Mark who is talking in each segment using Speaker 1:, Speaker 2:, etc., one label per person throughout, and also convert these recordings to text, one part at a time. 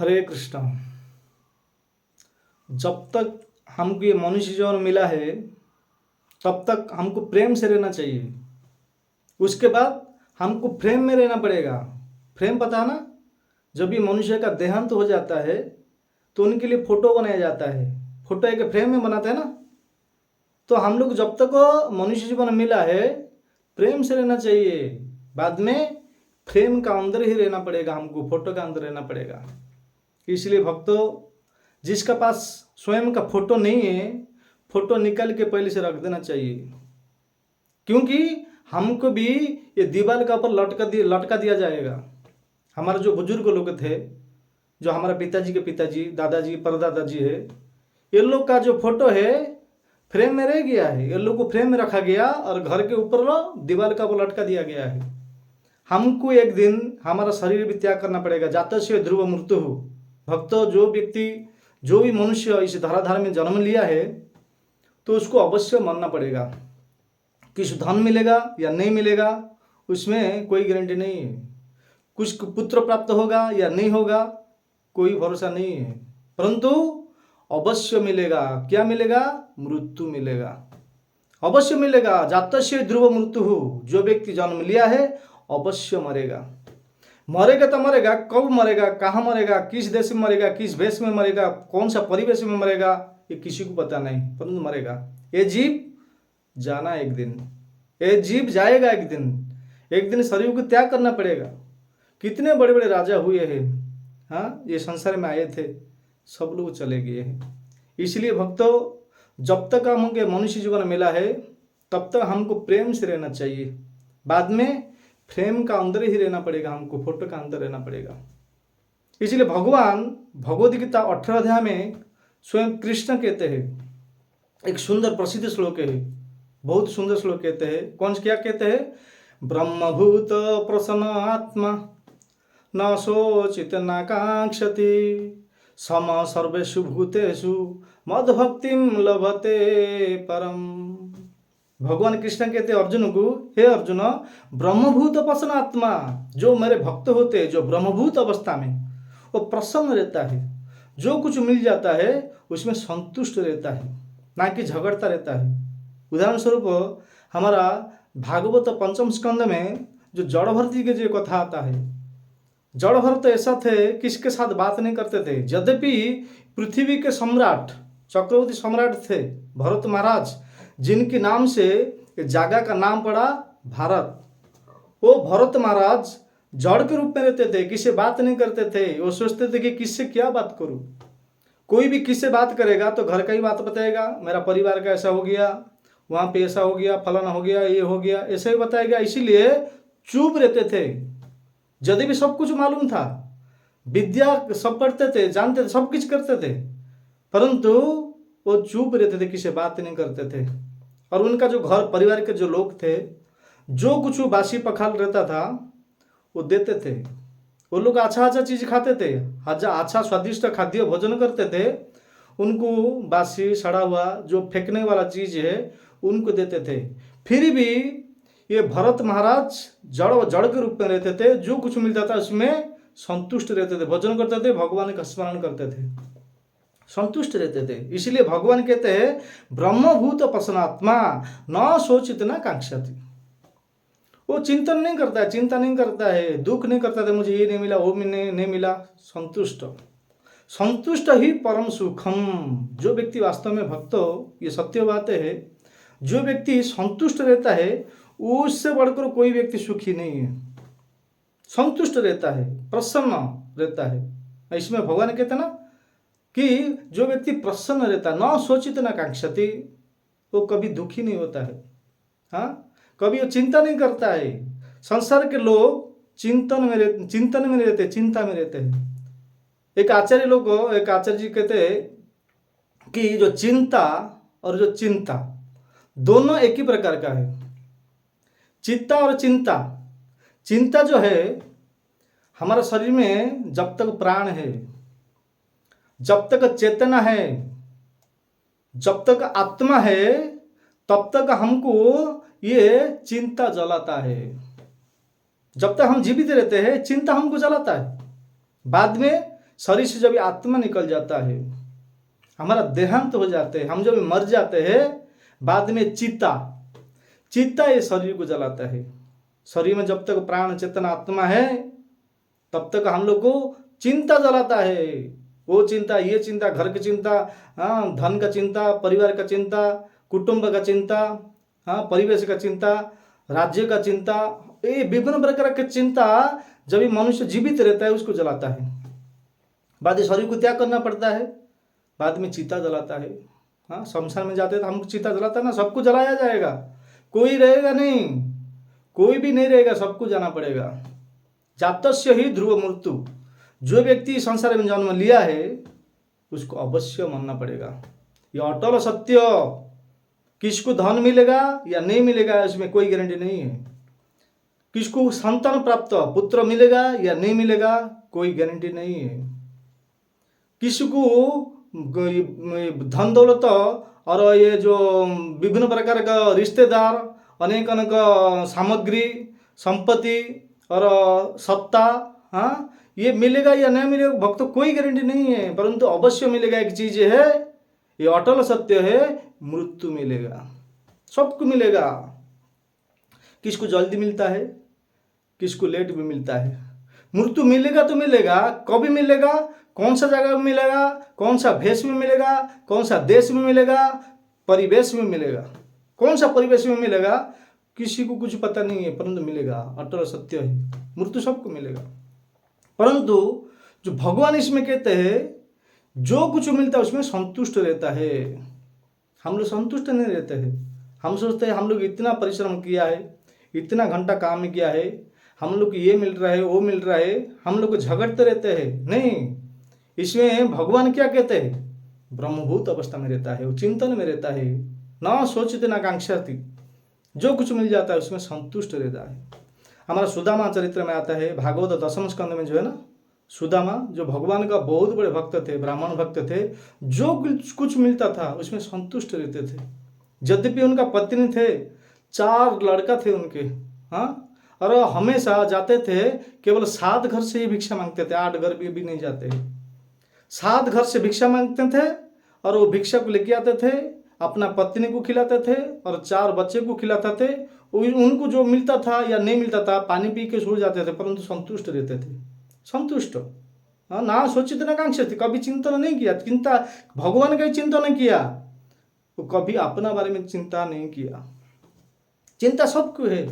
Speaker 1: हरे कृष्णा। जब तक हमको ये मनुष्य जीवन मिला है तब तक हमको प्रेम से रहना चाहिए। उसके बाद हमको प्रेम में रहना पड़ेगा। प्रेम पता है ना, जब ये मनुष्य का देहांत हो जाता है तो उनके लिए फोटो बनाया जाता है। फोटो एक फ्रेम में बनाते हैं ना। तो हम लोग जब तक मनुष्य जीवन मिला है प्रेम से रहना चाहिए। बाद में फ्रेम का अंदर ही रहना पड़ेगा, हमको फोटो का अंदर रहना पड़ेगा। इसलिए भक्तों, जिसका पास स्वयं का फोटो नहीं है, फोटो निकाल के पहले से रख देना चाहिए। क्योंकि हमको भी ये दीवार का ऊपर लटका दिया जाएगा। हमारे जो बुजुर्ग लोग थे, जो हमारा पिताजी के पिताजी, दादाजी, परदादाजी है, ये लोग का जो फोटो है फ्रेम में रह गया है। ये लोग को फ्रेम में रखा गया और घर के ऊपर दीवार का ऊपर लटका दिया गया है। हमको एक दिन हमारा शरीर भी त्याग करना पड़ेगा। जातस्य ध्रुव मृत्यु। भक्तों, जो व्यक्ति, जो भी मनुष्य इस धराधार में जन्म लिया है तो उसको अवश्य मरना पड़ेगा। किस धन मिलेगा या नहीं मिलेगा उसमें कोई गारंटी नहीं है। कुछ पुत्र प्राप्त होगा या नहीं होगा कोई भरोसा नहीं है, परंतु अवश्य मिलेगा। क्या मिलेगा? मृत्यु मिलेगा, अवश्य मिलेगा। जातस्य ध्रुव मृत्यु। जो व्यक्ति जन्म लिया है अवश्य मरेगा। मरेगा तो मरेगा, कब मरेगा, कहाँ मरेगा, किस देश में मरेगा, किस भेष में मरेगा, कौन सा परिवेश में मरेगा, ये किसी को पता नहीं, परंतु मरेगा। ये जीव जाना एक दिन, ये जीव जाएगा एक दिन शरीर को त्याग करना पड़ेगा। कितने बड़े बड़े राजा हुए हैं, हाँ, ये संसार में आए थे, सब लोग चले गए हैं। इसलिए भक्तों, जब तक हमको मनुष्य जीवन मिला है तब तक हमको प्रेम से रहना चाहिए। बाद में फ्रेम का अंदर ही रहना पड़ेगा, हमको फोटो का अंदर रहना पड़ेगा। इसलिए भगवान भगवद गीता 18 अध्याय में स्वयं कृष्ण कहते हैं, एक सुंदर प्रसिद्ध श्लोक है, बहुत सुंदर श्लोक कहते हैं। कौन क्या कहते हैं? ब्रह्मभूत प्रसन्न आत्मा न शोचित न कांक्षति सम सर्वेषु भूतेषु मद्भक्तिम लभते परम। भगवान कृष्ण कहते अर्जुन को, हे अर्जुन, ब्रह्मभूत प्रसन्न आत्मा, जो मेरे भक्त होते हैं, जो ब्रह्मभूत अवस्था में वो प्रसन्न रहता है, जो कुछ मिल जाता है उसमें संतुष्ट रहता है, ना कि झगड़ता रहता है। उदाहरण स्वरूप हमारा भागवत पंचम स्कंद में जो जड़ भरत जी के जो कथा आता है, जड़ भरत ऐसा थे किसके साथ बात नहीं करते थे। यद्यपि पृथ्वी के सम्राट, चक्रवर्ती सम्राट थे भरत महाराज, जिनके नाम से जगह का नाम पड़ा भारत, वो भरत महाराज जड़ के रूप में रहते थे, किससे बात नहीं करते थे। वो सोचते थे कि किससे क्या बात करूं। कोई भी किससे बात करेगा तो घर का ही बात बताएगा, मेरा परिवार का ऐसा हो गया, वहां पे ऐसा हो गया, फलाना हो गया, ये हो गया, ऐसा ही बताएगा। इसीलिए चुप रहते थे। यदि भी सब कुछ मालूम था, विद्या सब पढ़ते थे, जानते थे, सब कुछ करते थे, परंतु वो चुप रहते थे, किसी बात नहीं करते थे। और उनका जो घर परिवार के जो लोग थे, जो कुछ बासी पखाल रहता था वो देते थे। वो लोग अच्छा अच्छा चीज खाते थे, अच्छा स्वादिष्ट खाद्य भोजन करते थे। उनको बासी सड़ा हुआ जो फेंकने वाला चीज है उनको देते थे। फिर भी ये भरत महाराज जड़ के रूप में रहते थे, जो कुछ मिलता था उसमें संतुष्ट रहते थे, भोजन करते थे, भगवान का स्मरण करते थे, संतुष्ट रहते थे। इसलिए भगवान कहते हैं ब्रह्मभूत प्रसन्नात्मा न शोचित न कांक्षति। वो चिंतन नहीं करता है, चिंता नहीं करता है, दुख नहीं करता है, मुझे ये नहीं मिला, वो नहीं मिला, संतुष्ट। संतुष्ट ही परम सुखम। जो व्यक्ति वास्तव में भक्तों, ये सत्य बातें है, जो व्यक्ति संतुष्ट रहता है उससे बढ़कर कोई व्यक्ति सुखी नहीं है। संतुष्ट रहता है, प्रसन्न रहता है। इसमें भगवान कहते हैं ना कि जो व्यक्ति प्रसन्न रहता है, न शोचित न कांक्षति, वो कभी दुखी नहीं होता है, हाँ, कभी वो चिंता नहीं करता है। संसार के लोग चिंतन में रहते, चिंता में रहते हैं। एक आचार्य जी कहते हैं कि जो चिंता और जो चिंता दोनों एक ही प्रकार का है। चित्ता और चिंता, चिंता जो है हमारे शरीर में जब तक प्राण है, जब तक चेतना है, जब तक आत्मा है, तब तक हमको ये चिंता जलाता है। जब तक हम जीवित रहते हैं चिंता हमको जलाता है। बाद में शरीर से जब आत्मा निकल जाता है, हमारा देहांत हो जाते हैं, हम जब मर जाते हैं, बाद में चित्ता ये शरीर को जलाता है। शरीर में जब तक प्राण चेतन आत्मा है तब तक हम लोग को चिंता जलाता है। वो चिंता, ये चिंता, घर की चिंता, धन का चिंता, परिवार का चिंता, कुटुंब का चिंता, परिवेश का चिंता, राज्य का चिंता, ये विभिन्न प्रकार की चिंता जब मनुष्य जीवित रहता है उसको जलाता है। बाद में शरीर को त्याग करना पड़ता है, बाद में चिता जलाता है। शमशान में जाते हैं तो हमको चिता जलाता है ना, सबको जलाया जाएगा, कोई रहेगा नहीं, कोई भी नहीं रहेगा, सबको जाना पड़ेगा। जातस्य ही ध्रुव मृत्यु, जो व्यक्ति संसार में जन्म लिया है उसको अवश्य मानना पड़ेगा। ये अटल सत्य, किसको धन मिलेगा या नहीं मिलेगा इसमें कोई गारंटी नहीं है। किसको संतान प्राप्त पुत्र मिलेगा या नहीं मिलेगा कोई गारंटी नहीं है। किसको धन दौलत और ये जो विभिन्न प्रकार का रिश्तेदार, अनेक अनेक सामग्री, संपत्ति और सत्ता, ये मिलेगा या नहीं मिलेगा भक्त कोई गारंटी नहीं है, परंतु अवश्य मिलेगा। एक चीज है, ये अटल सत्य है, मृत्यु मिलेगा, सबको मिलेगा। किसको जल्दी मिलता है, किसको लेट भी मिलता है। मृत्यु मिलेगा तो मिलेगा, कभी मिलेगा, कौन सा जगह में मिलेगा, कौन सा भेष में मिलेगा, कौन सा देश में मिलेगा, परिवेश में मिलेगा, कौन सा परिवेश में मिलेगा किसी को कुछ पता नहीं है, परंतु मिलेगा। अटल सत्य है, मृत्यु सबको मिलेगा। परंतु जो भगवान इसमें कहते हैं जो कुछ मिलता है उसमें संतुष्ट रहता है। हम लोग संतुष्ट नहीं रहते हैं। हम सोचते हैं हम लोग इतना परिश्रम किया है, इतना घंटा काम किया है, हम लोग को ये मिल रहा है, वो मिल रहा है, हम लोग को झगड़ते रहते हैं। नहीं, इसमें भगवान क्या कहते हैं, ब्रह्मभूत अवस्था में रहता है, वो चिंतन में रहता है, ना सोचते ना कांक्षाती, जो कुछ मिल जाता है उसमें संतुष्ट रहता है। हमारा सुदामा चरित्र में आता है, भागवत 10वें स्कंद में जो है ना, सुदामा जो भगवान का बहुत बड़े भक्त थे, ब्राह्मण भक्त थे, जो कुछ मिलता था उसमें संतुष्ट रहते थे। यद्यपि उनका पत्नी थे, 4 लड़का थे उनके, और हमेशा जाते थे केवल 7 घर से ही भिक्षा मांगते थे, 8 घर भी नहीं जाते। 7 घर से भिक्षा मांगते थे और वो भिक्षा को लेके आते थे, अपना पत्नी को खिलाते थे और 4 बच्चे को खिलाते थे। उनको जो मिलता था या नहीं मिलता था पानी पी के सो जाते थे, परंतु संतुष्ट रहते थे। संतुष्ट, ना सोचित ना कांक्षित, कभी चिंतन नहीं किया, चिंता भगवान का ही चिंतन नहीं किया, तो कभी अपना बारे में चिंता नहीं किया। चिंता सबको है।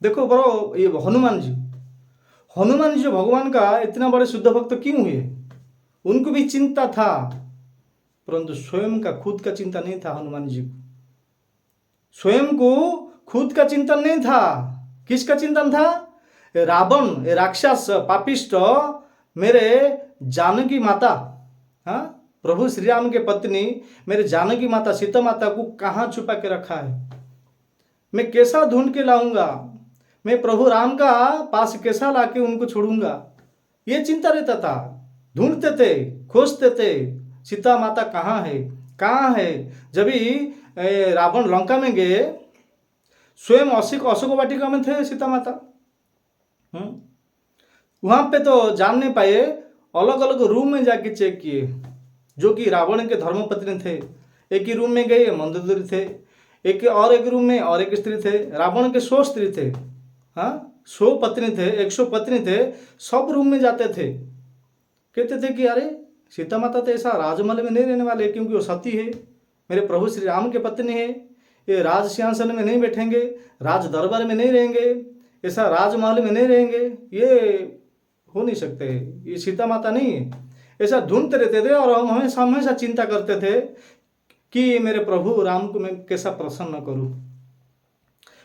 Speaker 1: देखो बड़ो ये हनुमान जी जो भगवान का इतना बड़े शुद्ध भक्त क्यों हुए, उनको भी चिंता था, परंतु स्वयं का खुद का चिंता नहीं था। हनुमान जी को स्वयं को खुद का चिंतन नहीं था। किसका चिंतन था, रावण ये राक्षस पापिष्ट मेरे जानकी माता, प्रभु श्री राम के पत्नी मेरे जानकी माता सीता माता को कहाँ छुपा के रखा है, मैं कैसा ढूंढ के लाऊंगा, मैं प्रभु राम का पास कैसा लाके उनको छोड़ूंगा, ये चिंता रहता था। ढूंढते थे, खोजते थे, सीता माता कहाँ है। जब भी रावण लंका में गए, स्वयं अशोक वाटिका में थे सीता माता, वहां पे तो जान नहीं पाए, अलग अलग रूम में जाके चेक किए। जो कि रावण के धर्मपत्नी थे, एक ही रूम में गए मंदोदरी थे, एक रूम में और एक स्त्री थे। रावण के 100 स्त्री थे, 100 पत्नी थे, 100 पत्नी थे, सब रूम में जाते थे। कहते थे कि अरे सीता माता तो ऐसा राजमहल में नहीं रहने वाले, क्योंकि वो सती है, मेरे प्रभु श्री राम के पत्नी है, ये राज सिंहासन में नहीं बैठेंगे, राज दरबार में नहीं रहेंगे, ऐसा राजमहल में नहीं रहेंगे, ये हो नहीं सकते, ये सीता माता नहीं है। ऐसा ढूंढते रहते थे और हम हमेशा चिंता करते थे कि मेरे प्रभु राम को मैं कैसा प्रसन्न करूं।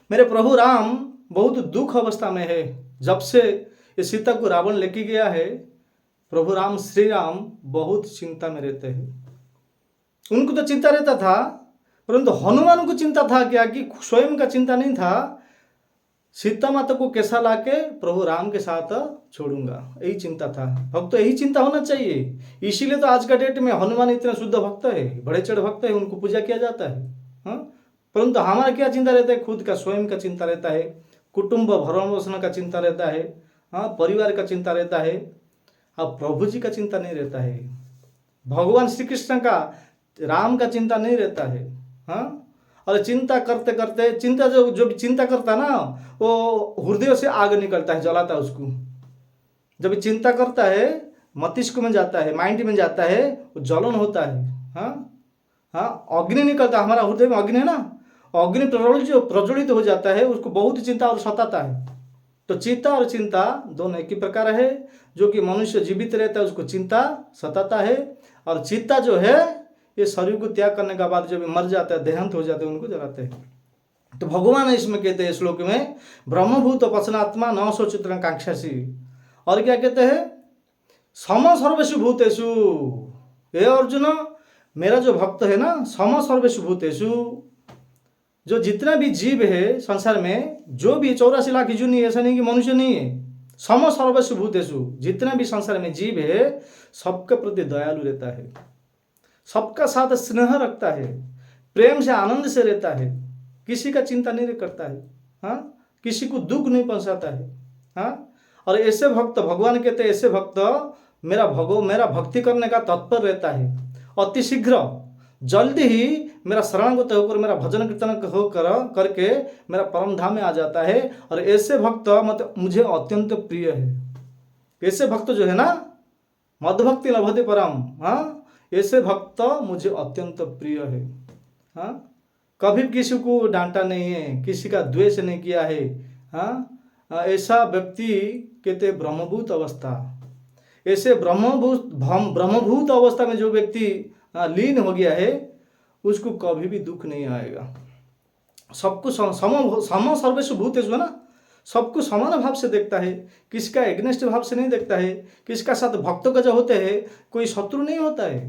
Speaker 1: मेरे प्रभु राम बहुत दुख अवस्था में है, जब से ये सीता को रावण लेके गया है, प्रभु राम श्री राम बहुत चिंता में रहते हैं। उनको तो चिंता रहता था, परंतु हनुमान को चिंता था क्या कि स्वयं का चिंता नहीं था, सीता माता को कैसा लाके प्रभु राम के साथ छोड़ूंगा, यही चिंता था। भक्त यही चिंता होना चाहिए। इसीलिए तो आज का डेट में हनुमान इतना शुद्ध भक्त है, बड़े चढ़ भक्त है, उनको पूजा किया जाता है। परंतु हमारा क्या चिंता रहता है, खुद का स्वयं का चिंता रहता है, कुटुंब भरण पोषण का चिंता रहता है, परिवार का चिंता रहता है, अब प्रभु जी का चिंता नहीं रहता है, भगवान श्री कृष्ण का, राम का चिंता नहीं रहता है। हाँ, और चिंता करते करते, चिंता जो भी चिंता करता है ना, वो हृदय से आग निकलता है, जलाता है उसको। जब चिंता करता है मस्तिष्क में जाता है, माइंड में जाता है, वो जलन होता है। हाँ हाँ, अग्नि निकलता है, हमारा हृदय में अग्नि है ना, अग्नि प्रज्वलित हो जाता है, उसको बहुत चिंता और सताता है। तो चिंता और चिंता दोनों एक ही प्रकार है। जो कि मनुष्य जीवित रहता है उसको चिंता सताता है, और चिंता जो है ये शरीर को त्याग करने के बाद जब मर जाता है, देहांत हो जाते हैं, उनको जलाते हैं। तो भगवान इसमें कहते हैं श्लोक में, ब्रह्मभूत पचनात्मा न सोचित्र कांक्षासी। और क्या कहते हैं, सम सर्वेषु भूतेषु। हे अर्जुन, मेरा जो भक्त है ना, सम सर्वेषु भूतेषु, जो जितना भी जीव है संसार में, जो भी 84 लाख जूनी, ऐसा नहीं कि मनुष्य नहीं है, सम सर्वेषु भूतेषु, जितना भी संसार में जीव है सबके प्रति दयालु रहता है, सबका साथ स्नेह रखता है, प्रेम से आनंद से रहता है, किसी का चिंता नहीं करता है। हाँ, किसी को दुख नहीं पहुंचाता है। हाँ, और ऐसे भक्त, भगवान कहते हैं ऐसे भक्त मेरा भक्ति करने का तत्पर रहता है, अति शीघ्र जल्दी ही मेरा शरणागत होकर, मेरा भजन कीर्तन होकर करके मेरा परम धाम में आ जाता है। और ऐसे भक्त मतलब मुझे अत्यंत प्रिय है। ऐसे भक्त जो है ना, मद्भक्ति लभते परम। हाँ, ऐसे भक्त मुझे अत्यंत प्रिय है। हाँ, कभी किसी को डांटा नहीं है, किसी का द्वेष नहीं किया है। हाँ, ऐसा व्यक्ति कहते ब्रह्मभूत अवस्था। ऐसे ब्रह्मभूत अवस्था में जो व्यक्ति लीन हो गया है, उसको कभी भी दुख नहीं आएगा। सबको सम सर्वेषु भूतेषु है ना, सबको समान भाव से देखता है, किसका एग्नेस्ट भाव से नहीं देखता है। किसका साथ भक्तों का जो होते हैं कोई शत्रु नहीं होता है।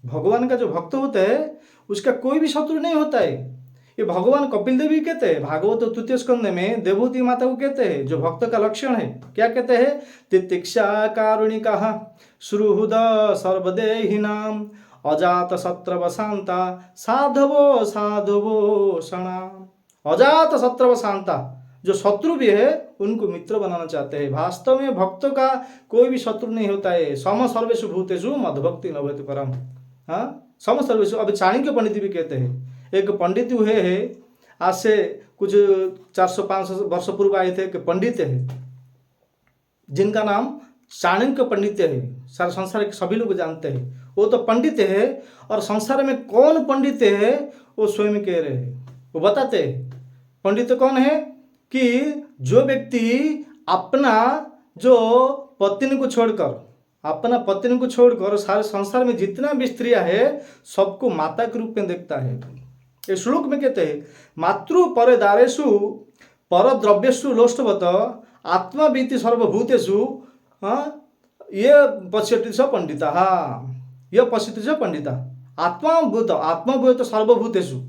Speaker 1: भगवान का जो भक्त होता है उसका कोई भी शत्रु नहीं होता है। ये भगवान कपिल देव भी कहते हैं, भागवत तृतीय स्कंद में देवहूति माता को कहते हैं, जो भक्त का लक्षण है। क्या कहते हैं, तितिक्षा कारुणिका सुहृद सर्वदेहिनाम अजात शत्रव शांता साधवो साधवो क्षणा। अजात शत्रव शांता, जो शत्रु भी है उनको मित्र बनाना चाहते हैं। वास्तव में भक्तों का कोई भी शत्रु नहीं होता है। सम सर्वेषु भूतेषु मद्भक्ति लभते परम। हाँ, सम सर्वेषु। अब चाणक्य पंडित भी कहते हैं, एक पंडित हुए हैं, आज से कुछ 400-500 वर्ष पूर्व आए थे, कि पंडित है जिनका नाम चाणक्य पंडित है। सारे संसार के सभी लोग जानते हैं, वो तो पंडित है। और संसार में कौन पंडित है वो स्वयं कह रहे हैं, वो बताते हैं। पंडित कौन है कि जो व्यक्ति अपना जो पत्नी को छोड़कर सारे संसार में जितना भी स्त्रियां है सबको माता के रूप में देखता है। ये श्लोक में कहते हैं, मातृ परदारेषु पर द्रव्येषु लोष्टवत आत्मावीति सर्वभूतेषु ये पश्यति च पंडिता। यह पश्यति च पंडिता आत्माभूत सर्वभूतेषु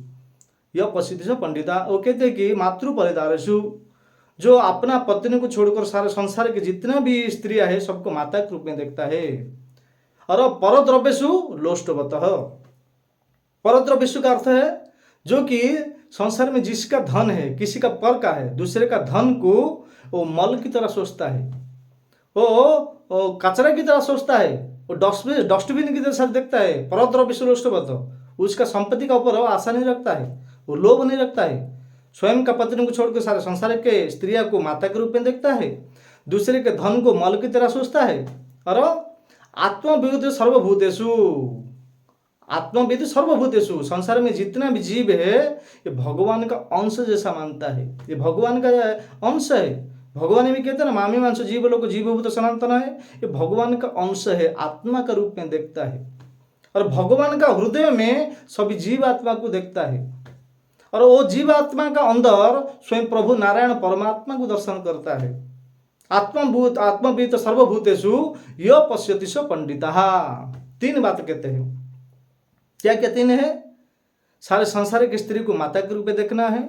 Speaker 1: यह पश्यति च पंडिता। वो कहते हैं कि मातृ परिदारेषु, जो अपना पत्नी को छोड़कर सारे संसार के जितना भी स्त्रियां है सबको माता के रूप में देखता है। और परद्रव्येषु लोष्टवत, परद्रव्येषु का अर्थ है जो कि संसार में जिसका धन है, किसी का पर का है, दूसरे का धन को वो मल की तरह सोचता है, वो कचरा की तरह सोचता है, वो डस्टबिन की तरह देखता है। परद्रव्येषु लोष्टवत, उसका संपत्ति का ऊपर आशा नहीं रखता है, वो लोभ नहीं रखता है। स्वयं का पत्नी को छोड़कर सारे संसार के स्त्रियों को माता के रूप में देखता है, दूसरे के धन को मल की तरह सोचता है। और आत्मविद सर्वभूतेषु, संसार में जितना भी जीव है ये भगवान का अंश जैसा मानता है, ये भगवान का अंश है। भगवान भी कहते हैं ना, मामी मांस जीव लोग जीवभूत सनातन है, ये भगवान का अंश है, आत्मा का रूप में देखता है। और भगवान का हृदय में सभी जीव आत्मा को देखता है। और वो जीवात्मा का अंदर स्वयं प्रभु नारायण परमात्मा को दर्शन करता है। आत्मवीत सर्वभूतेषु यः पश्यति स पंडितः। 3 बात कहते हैं। क्या क्या 3 है? सारे संसार की स्त्री को माता के रूप में देखना है,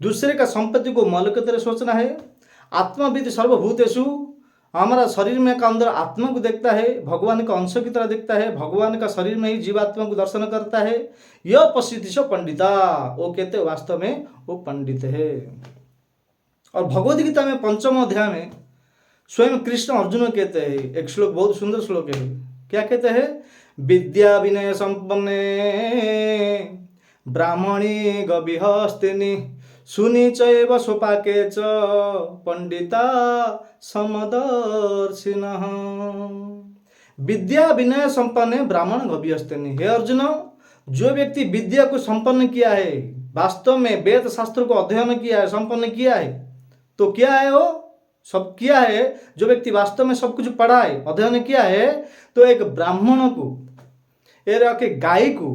Speaker 1: दूसरे का संपत्ति को मल की तरह सोचना है, आत्मवीत सर्वभूतेषु हमारा शरीर में का अंदर आत्मा को देखता है, भगवान का अंश की तरह देखता है, भगवान का शरीर में ही जीवात्मा को दर्शन करता है। यह पश्यति स पंडिता, वो कहते हैं वास्तव में वो पंडित है। और भगवद गीता में 5वें अध्याय में स्वयं कृष्ण अर्जुन को कहते हैं, एक श्लोक बहुत सुंदर श्लोक है, क्या कहते हैं? विद्या विनय संपन्ने ब्राह्मणी गविहस्तिनी सुनी चैव सोपाके च पंडिता समदर्शिनः। विद्या विनय संपन्न ब्राह्मण गविहस्तिनी। हे अर्जुन, जो व्यक्ति विद्या को संपन्न किया है, वास्तव में वेद शास्त्र को अध्ययन किया है, संपन्न किया है, तो क्या है वो सब किया है? जो व्यक्ति वास्तव में सब कुछ पढ़ा है, अध्ययन किया है, तो एक ब्राह्मण को, एक गाय को,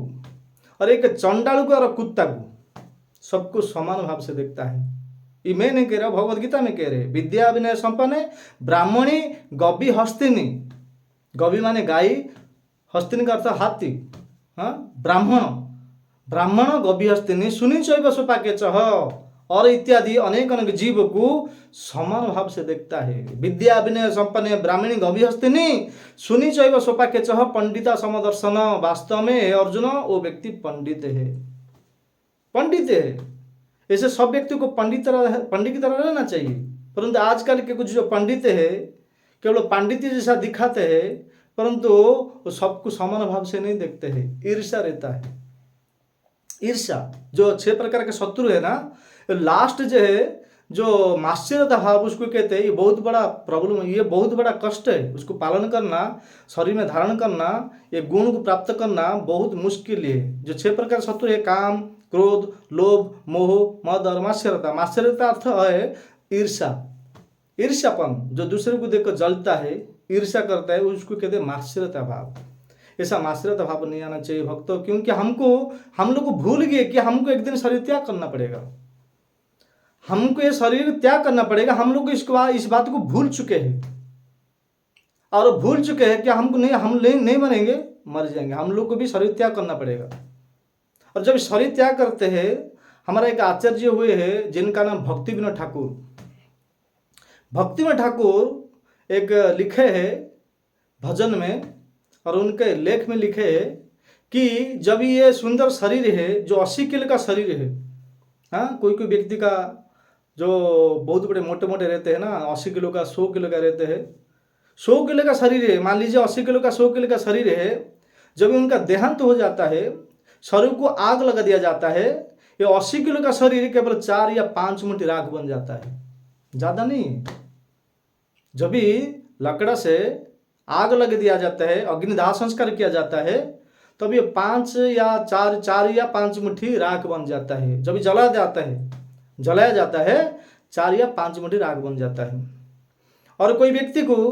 Speaker 1: और एक चंडाल को और कुत्ता को, सबको समान भाव से देखता है। ये मैं नहीं कह रहा, भगवद गीता में कह रहे, विद्या विनय संपन्न ब्राह्मणी गवि हस्तिनी। गवि माने गाय, हस्तिनी का अर्थ हाथी। हाँ, ब्राह्मण गवि हस्तिनी सुनी चैव सोपाके चह, और इत्यादि अनेक अनेक जीव को समान भाव से देखता है। विद्या विनय संपन्न ब्राह्मणी गवि हस्तिनी सुनी चैव सोपाके चह पंडिता समदर्शन। वास्तव में अर्जुन, वो व्यक्ति पंडित है, पंडित है। ऐसे सब व्यक्ति को पंडित की तरह रहना चाहिए, परंतु आजकल के कुछ जो पंडित है केवल पांडित्य जैसा दिखाते हैं, परंतु वो सबको समान भाव से नहीं देखते हैं। ईर्ष्या रहता है। ईर्ष्या जो 6 प्रकार के शत्रु है ना, लास्ट जो है, जो मात्सर्यता भाव उसको कहते हैं। ये बहुत बड़ा प्रॉब्लम है, ये बहुत बड़ा कष्ट है। उसको पालन करना, शरीर में धारण करना, ये गुण को प्राप्त करना बहुत मुश्किल है। जो 6 प्रकार शत्रु है, काम, क्रोध, लोभ, मोह, मद और मात्सर्यता। मात्सर्यता अर्थ है ईर्ष्या, ईर्ष्यापन, जो दूसरे को देखकर जलता है, ईर्ष्या करता है, उसको कहते हैं मात्सर्यता भाव। ऐसा मात्सर्यता भाव नहीं आना चाहिए भक्तों, क्योंकि हम लोग को भूल गए कि हमको एक दिन शरीर त्याग करना पड़ेगा। हमको ये शरीर त्याग करना पड़ेगा। हम लोग इस बात को भूल चुके हैं, और भूल चुके हैं कि हम नहीं मरेंगे, मर जाएंगे। हम लोग को भी शरीर त्याग करना पड़ेगा। और जब शरीर त्याग करते हैं, हमारा एक आचार्य हुए हैं जिनका नाम भक्ति विनोद ठाकुर। भक्ति विनोद ठाकुर एक लिखे है भजन में, और उनके लेख में लिखे है कि जब ये सुंदर शरीर है, जो 80 किलो का शरीर है, हाँ, कोई कोई व्यक्ति का जो बहुत बड़े मोटे मोटे रहते हैं ना, 80 किलो का, 100 किलो का रहते हैं, 100 किलो का शरीर है, मान लीजिए 80 किलो का, 100 किलो का शरीर है। जब उनका देहांत हो जाता है, शरीर को आग लगा दिया जाता है, ये 80 किलो का शरीर केवल 4 या 5 मुट्ठी राख बन जाता है, ज़्यादा नहीं। जब भी लकड़ा से आग लगा दिया जाता है, अग्निदाह संस्कार किया जाता है, तब ये 5 या 4 या 5 मुट्ठी राख बन जाता है। जब जलाया जाता है 4 या 5 मुट्ठी राख बन जाता है। और कोई व्यक्ति को